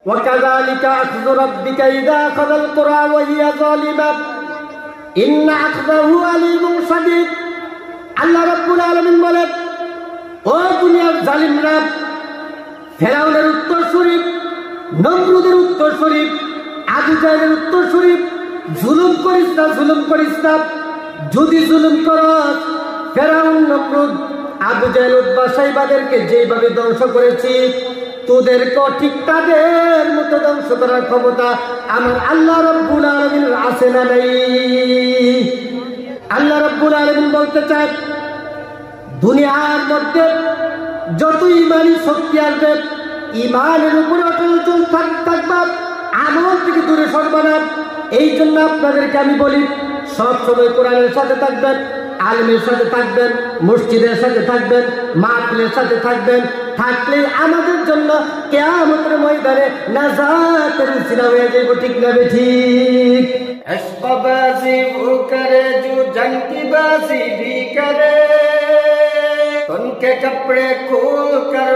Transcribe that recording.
وكذلك أخذ ربك إذا أخذ القرى وهي ظالمة إن أخذه أليم شديد আল্লাহ রাব্বুল আলামিন বলেন, ও দুনিয়ার জালিমরা, ফেরাউনের উত্তরসূরি, নমরুদের উত্তরসূরি, আবু জাহেলের উত্তরসূরি, জুলুম করিস না, জুলুম করিস না। যদি জুলুম করস, ফেরাউন, নমরুদ, আবু জাহেল, উতবা, সাইবাদেরকে যেভাবে ধ্বংস করেছি, তোদেরকেও ঠিক তাদের মতো ধ্বংস করার ক্ষমতা আমার আল্লাহ রাব্বুল আলামিনের আছে না নাই? আল্লাহ রাব্বুল আলামিন বলতে চায়, দুনিয়ার মধ্যে যত ইমানি শক্তি আসবে, ইমানের উপরে অটল থাকবা, আমল থেকে দূরে সরবা না। এই জন্য আপনাদেরকে আমি বলি, সব সময় কোরআনের সাথে থাকবেন, আলেমের সাথে থাকবেন, মসজিদের সাথে থাকবেন, মাহফিলের সাথে থাকবেন। থাকলে আমাদের জন্য কিয়ামতের ময়দানে নাজাতের উসিলা হয়ে যাইব। ঠিক না ঠিক? अश्कबाजी वो करे जो जंग की बाजी भी करे, उनके कपड़े खोल कर